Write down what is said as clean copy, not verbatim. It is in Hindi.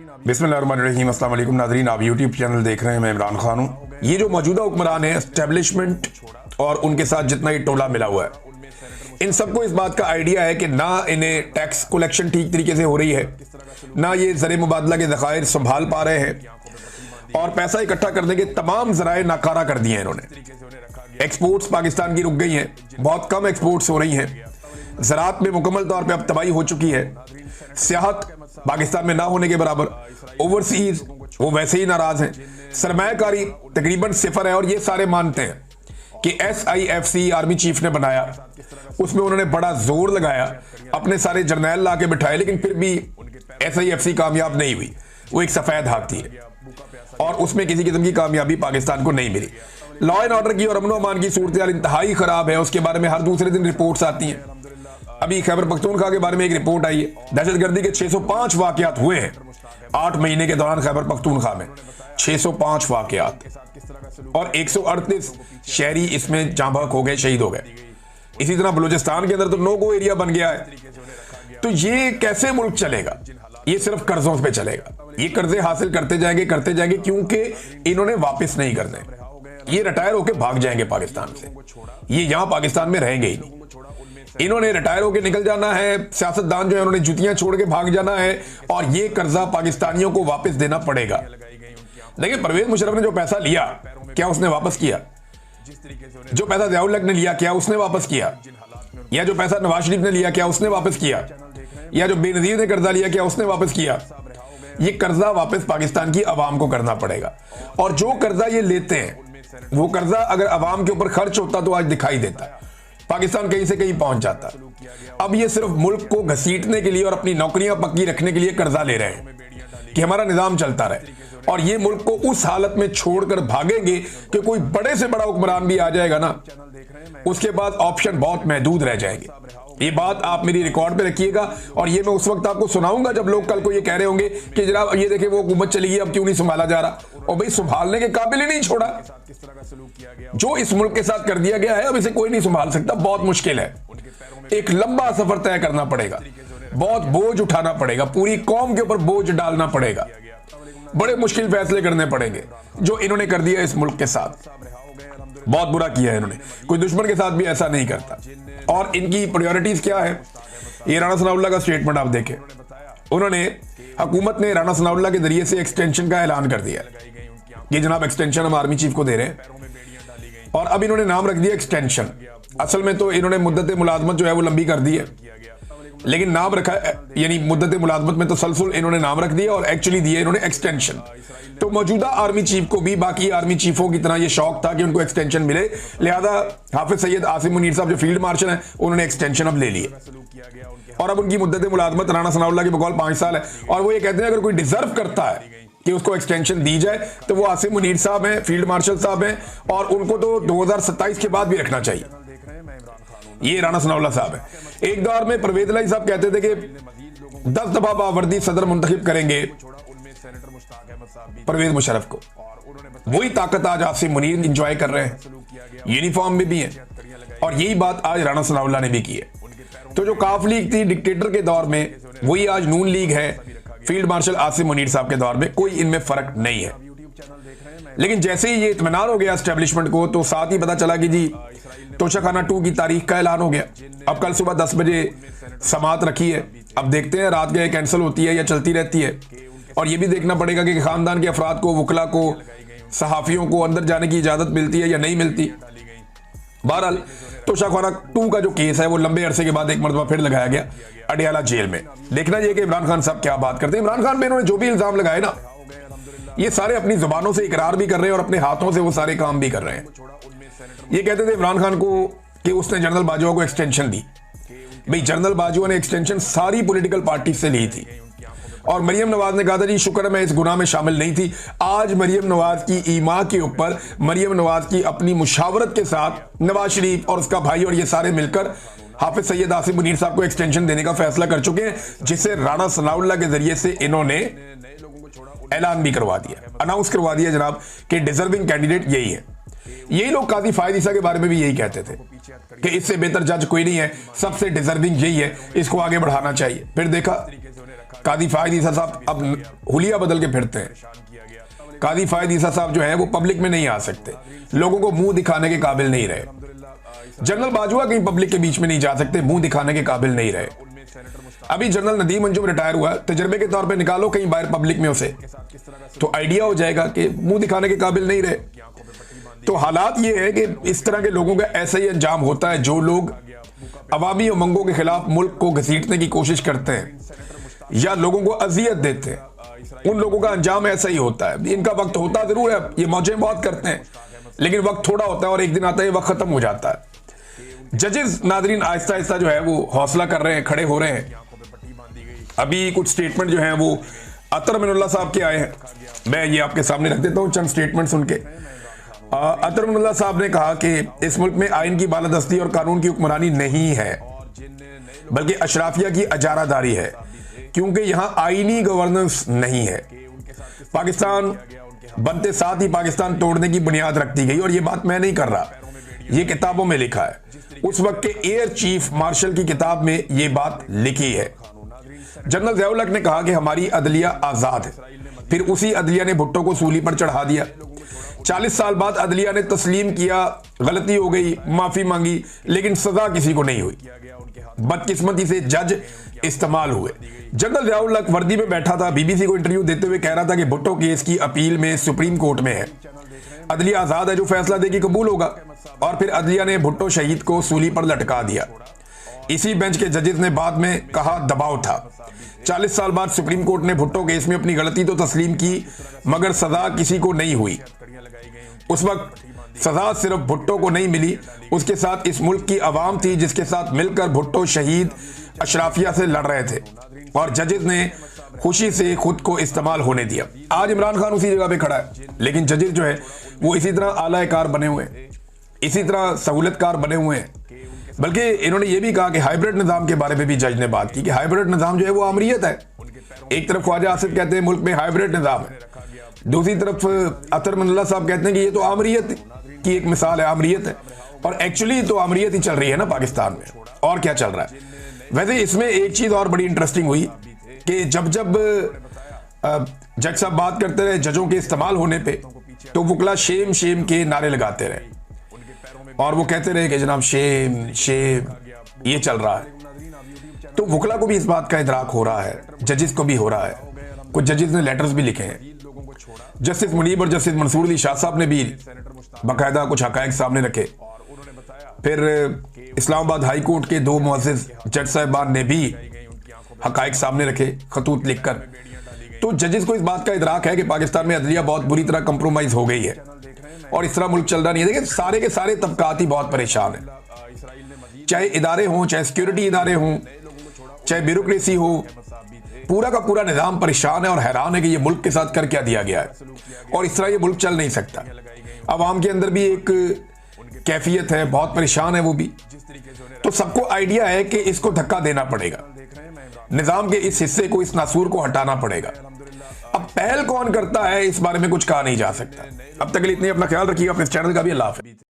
बिस्मिल्लाहिर्रहमानिर्रहीम। अस्सलाम वालेकुम नाज़रीन, आप यूट्यूब चैनल देख रहे हैं। मैं इमरान खान हूँ। ये जो मौजूदा हुक्मरान है एस्टेब्लिशमेंट और उनके साथ जितना ये टोला मिला हुआ है, इन सबको इस बात का आइडिया है कि ना इन्हें टैक्स कलेक्शन ठीक तरीके से हो रही है, ना ये ज़र मुबादला के ज़खायर संभाल पा रहे हैं और पैसा इकट्ठा करने के तमाम ज़राए नाकारा कर दिए हैं इन्होंने। एक्सपोर्ट्स पाकिस्तान की रुक गई हैं, बहुत कम एक्सपोर्ट्स हो रही हैं, ज़राअत में मुकम्मल तौर पे अब तबाही हो चुकी है, सियाहत पाकिस्तान में ना होने के बराबर, ओवरसीज वो वैसे ही नाराज हैं, सरमायाकारी तकरीबन सिफर है। और ये सारे मानते हैं कि SIFC आर्मी चीफ ने बनाया, उसमें उन्होंने बड़ा जोर लगाया, अपने सारे जर्नैल ला के बिठाए, लेकिन फिर भी SIFC कामयाब नहीं हुई। वो एक सफेद हाथी है और उसमें किसी किस्म की कामयाबी पाकिस्तान को नहीं मिली। लॉ एंड ऑर्डर की और अमन अमान की सूरत हाल इंतहाई खराब है, उसके बारे में हर दूसरे दिन रिपोर्ट्स आती हैं। अभी खैबर पख्तूनख्वा के बारे में एक रिपोर्ट आई है, दहशतगर्दी के 605 वाकयात हुए हैं 8 महीने के दौरान खैबर पख्तूनख्वा में, 605 वाकयात और 138 शहरी इसमें जाँ बहक हो गए, शहीद हो गए। इसी तरह बलूचिस्तान के अंदर तो नो गो एरिया बन गया है। तो ये कैसे मुल्क चलेगा? ये सिर्फ कर्जों पे चलेगा। ये कर्जे हासिल करते जाएंगे क्योंकि इन्होंने वापस नहीं करने। ये रिटायर होकर भाग जाएंगे पाकिस्तान से, ये यहां पाकिस्तान में रहेंगे ही नहीं। इन्होंने रिटायर होकर निकल जाना है, सियासतदान जो है उन्होंने जुतियां छोड़ के भाग जाना है और ये कर्जा पाकिस्तानियों को वापस देना पड़ेगा। देखिए, परवेज मुशर्रफ ने जो पैसा लिया, क्या उसने वापस किया? जो पैसा ज़ियाउल हक ने लिया, क्या उसने वापस किया? या जो पैसा नवाज शरीफ ने लिया, क्या उसने वापस किया? या जो बेनजीर ने कर्जा लिया, क्या उसने वापस किया? ये कर्जा वापस पाकिस्तान की आवाम को करना पड़ेगा। और जो कर्जा ये लेते हैं, वो कर्जा अगर आवाम के ऊपर खर्च होता तो आज दिखाई देता, पाकिस्तान कहीं से कहीं पहुंच जाता। अब ये सिर्फ मुल्क को घसीटने के लिए और अपनी नौकरियां पक्की रखने के लिए कर्जा ले रहे हैं कि हमारा निजाम चलता रहे, और ये मुल्क को उस हालत में छोड़कर भागेंगे कि कोई बड़े से बड़ा हुक्मरान भी आ जाएगा ना, उसके बाद ऑप्शन बहुत महदूद रह जाएंगे। ये बात आप मेरी रिकॉर्ड पे रखिएगा और ये मैं उस वक्त आपको सुनाऊंगा जब लोग कल को ये कह रहे होंगे कि जनाब ये देखें वो हुकूमत चली गई, अब क्यों नहीं संभाला जा रहा। और भाई, संभालने के काबिल ही नहीं छोड़ा। जो इस मुल्क के साथ कर दिया गया है, अब इसे कोई नहीं संभाल सकता। बहुत मुश्किल है, एक लंबा सफर तय करना पड़ेगा, बहुत बोझ उठाना पड़ेगा, पूरी कौम के ऊपर बोझ डालना पड़ेगा, बड़े मुश्किल फैसले करने पड़ेंगे। जो इन्होंने कर दिया इस मुल्क के साथ, बहुत बुरा किया है इन्होंने। कोई दुश्मन के साथ भी ऐसा नहीं करता। और इनकी प्रायोरिटीज क्या है, ये राणा सनाउल्लाह का स्टेटमेंट आप देखें। उन्होंने, हुकूमत ने राणा सनाउल्लाह के जरिए से एक्सटेंशन का ऐलान कर दिया, ये जनाब एक्सटेंशन हम आर्मी चीफ को दे रहे हैं। और अब इन्होंने नाम रख दिया एक्सटेंशन। असल में तो इन्होंने मुद्दत मुलाजमत जो है वो लंबी कर दी है, लेकिन नाम रखा, यानी मुद्दत मुलाजमत में तसलसल इन्होंने नाम रख दिया और एक्चुअली दिया इन्होंने एक्सटेंशन। तो मौजूदा आर्मी चीफ को भी बाकी आर्मी चीफों की तरह ये शौक था कि उनको एक्सटेंशन मिले, लिहाजा हाफिज सैयद आसिम मुनीर साहब जो फील्ड मार्शल हैं, उन्होंने एक्सटेंशन अब ले लिए और अब उनकी मुद्दत मुलाजमत राणा सनाउल्लाह की बकौल 5 साल है। और वो ये कहते हैं अगर कोई डिजर्व करता है कि उसको एक्सटेंशन दी जाए तो वो आसिम मुनीर साहब हैं, फील्ड मार्शल साहब हैं, और उनको तो 2027 के बाद भी रखना चाहिए। ये राणा सनाउल्लाह साहब है। एक दौर में परवेज इलाही साहब कहते थे कि 10 दफा बावर्दी सदर मुंतखब करेंगे परवेज मुशर्रफ को। वही ताकत आज आसिम मुनीर इंजॉय कर रहे हैं, यूनिफॉर्म में भी है, और यही बात आज राणा सनाउल्लाह ने भी की है। तो जो काफ लीग थी डिक्टेटर के दौर में, वही आज नून लीग है फील्ड मार्शल आसिम मुनीर साहब के दौर में। कोई इनमें फर्क नहीं है। लेकिन जैसे ही ये इत्मीनान हो गया एस्टेब्लिशमेंट को, तो साथ ही पता चला कि जी तोशाखाना 2 की तारीख का ऐलान हो गया। अब कल सुबह 10 बजे समात रखी है। अब देखते हैं रात गए कैंसिल होती है या चलती रहती है। और ये भी देखना पड़ेगा कि खानदान के अफराद को, वकला को, सहाफियों को अंदर जाने की इजाजत मिलती है या नहीं मिलती। बहरहाल तोशाखाना 2 का जो केस है वो लंबे अरसे के बाद एक मरतबा फिर लगाया गया अडियाला जेल में। देखना यह कि इमरान खान साहब क्या बात करते हैं। इमरान खान पे इन्होंने जो भी इल्जाम लगाए ना, ये सारे अपनी जुबानों से इकरार भी कर रहे हैं और अपने हाथों से वो सारे काम भी कर रहे हैं। ये कहते थे इमरान खान को कि उसने जनरल बाजवा को एक्सटेंशन दी। भाई, जनरल बाजवा ने एक्सटेंशन सारी पॉलिटिकल पार्टी से ली थी और मरियम नवाज ने कहा था जी शुक्र है मैं इस गुनाह में शामिल नहीं थी। आज मरियम नवाज की ईमा के ऊपर मरियम नवाज की अपनी मुशावरत के साथ नवाज शरीफ और उसका भाई और ये सारे मिलकर हाफिज सैयद आसिम मुनीर साहब को एक्सटेंशन देने का फैसला कर चुके हैं, जिसे राणा सनाउल्लाह के जरिए से इन्होंने ऐलान भी करवा दिया, अनाउंस करवा दिया जनाब कि डिजर्विंग कैंडिडेट यही है। यही लोग काजी फायद ईसा के बारे में भी यही कहते थे कि इससे बेहतर जज कोई नहीं है, सबसे डिजर्विंग यही है, इसको आगे बढ़ाना चाहिए। फिर देखा कादी फायद ईसा साहब अब हुलिया बदल के फिरते हैं। कादी फायद ईसा साहब जो है वो पब्लिक में नहीं आ सकते, लोगों को मुंह दिखाने के काबिल नहीं रहे। जनरल बाजवा कहीं पब्लिक के बीच में नहीं जा सकते, मुंह दिखाने के काबिल नहीं रहे। अभी जनरल नदीम अंजुम रिटायर हुआ, तजर्बे के तौर पे निकालो कहीं बाहर पब्लिक में उसे, तो आइडिया हो जाएगा कि मुंह दिखाने के काबिल नहीं रहे। तो हालात ये है कि इस तरह के लोगों का ऐसा ही अंजाम होता है। जो लोग अवामी उमंगों के खिलाफ मुल्क को घसीटने की कोशिश करते हैं या लोगों को अजियत देते हैं, उन लोगों का अंजाम ऐसा ही होता है। इनका वक्त होता जरूर है, ये मौजें बहुत करते हैं, लेकिन वक्त थोड़ा होता है और एक दिन आता है वक्त खत्म हो जाता है। जजेस नाजरीन आहिस्ता आहिस्ता जो है वो हौसला कर रहे हैं, खड़े हो रहे हैं। अभी कुछ स्टेटमेंट जो हैं वो अतर मिनुल्लाह साहब के आए हैं, मैं ये आपके सामने रख देता हूं चंद स्टेटमेंट्स उनके। अतर मिनुल्लाह साहब ने कहा कि इस मुल्क में आइन की बालादस्ती और कानून की हुक्मरानी नहीं है, बल्कि अशराफिया की अजारादारी है, क्योंकि यहां आईनी गवर्नेंस नहीं है। पाकिस्तान बनते साथ ही पाकिस्तान तोड़ने की बुनियाद रख दी गई, और ये बात मैं नहीं कर रहा, ये किताबों में लिखा है। उस वक्त के एयर चीफ मार्शल की किताब में ये बात लिखी है। जनरल ज़िया-उल हक ने कहा कि हमारी अदलिया आजाद है, फिर उसी अदलिया ने भुट्टो को सूली पर चढ़ा दिया। 40 साल बाद अदलिया ने तस्लीम किया गलती हो गई, माफी मांगी, लेकिन सजा किसी को नहीं हुई। बदकिस्मती से जज इस्तेमाल हुए। जनरल ज़िया-उल हक वर्दी में बैठा था, बीबीसी को इंटरव्यू देते हुए कह रहा था कि भुट्टो केस की अपील में सुप्रीम कोर्ट में है, अदलिया आजाद है, जो फैसला देगी कबूल होगा। और फिर अदलिया ने भुट्टो शहीद को सूली पर लटका दिया। इसी बेंच के जजेस ने बाद में कहा दबाव था। 40 साल बाद सुप्रीम कोर्ट ने भुट्टो केस में अपनी गलती तो तस्लीम की, मगर सजा किसी को नहीं हुई। उस वक्त सजा सिर्फ भुट्टो को नहीं मिली, उसके साथ इस मुल्क की आवाम थी, जिसके साथ मिलकर भुट्टो शहीद अशराफिया से लड़ रहे थे, और जजेस ने खुशी से खुद को इस्तेमाल होने दिया। आज इमरान खान उसी जगह पे खड़ा है, लेकिन जजेस जो है वो इसी तरह आलाकार बने हुए हैं, इसी तरह सहूलतकार बने हुए हैं। बल्कि इन्होंने ये भी कहा कि हाइब्रिड निज़ाम के बारे में भी जज ने बात की कि हाइब्रिड निज़ाम जो है वो अमरीयत है। एक तरफ ख्वाजा आसिफ कहते हैं मुल्क में हाइब्रिड निज़ाम है, दूसरी तरफ अतर मिनुल्लाह साहब कहते हैं कि ये तो आमरीयत की एक मिसाल है, आमरीयत है। और एक्चुअली तो आमरीयत ही चल रही है ना पाकिस्तान में, और क्या चल रहा है। वैसे इसमें एक चीज़ और बड़ी इंटरेस्टिंग हुई कि जब जज साहब बात करते रहे जजों के इस्तेमाल होने पे, तो वकला शेम शेम के नारे लगाते रहे, और वो कहते रहे कि जनाब शेम शेम ये चल रहा है। तो वकला को भी इस बात का इदराक हो रहा है, जजेस को भी हो रहा है। कुछ जजेस ने लेटर्स भी लिखे हैं। जस्टिस मुनीब और जस्टिस मंसूर अली शाह साहब ने भी बाकायदा कुछ हकायक सामने रखे। फिर इस्लामाबाद हाई कोर्ट के 2 मुअज़्ज़िज़ जज साहिबान ने भी हकायक सामने रखे खतूत लिखकर। तो जजेस को इस बात का इदराक है कि पाकिस्तान में अदलिया बहुत बुरी तरह कंप्रोमाइज हो गई है, और इस तरह मुल्क चल रहा नहीं है। देखिए सारे के सारे तबकात ही बहुत परेशान हैं, चाहे इदारे हों, चाहे सिक्योरिटी इदारे हों, चाहे ब्यूरोक्रेसी हो, पूरा का पूरा निज़ाम परेशान है और हैरान है कि ये मुल्क के साथ कर क्या दिया गया है, और इस तरह ये मुल्क चल नहीं सकता। अवाम के अंदर भी एक कैफियत है, बहुत परेशान है वो भी। तो सबको आइडिया है कि इसको धक्का देना पड़ेगा, निज़ाम के इस हिस्से को, इस नासूर को हटाना पड़ेगा। अब पहल कौन करता है इस बारे में कुछ कहा नहीं जा सकता। अब तक के लिए इतनी, अपना ख्याल रखिएगा, अपने चैनल का भी अल्लाह हाफ़िज़।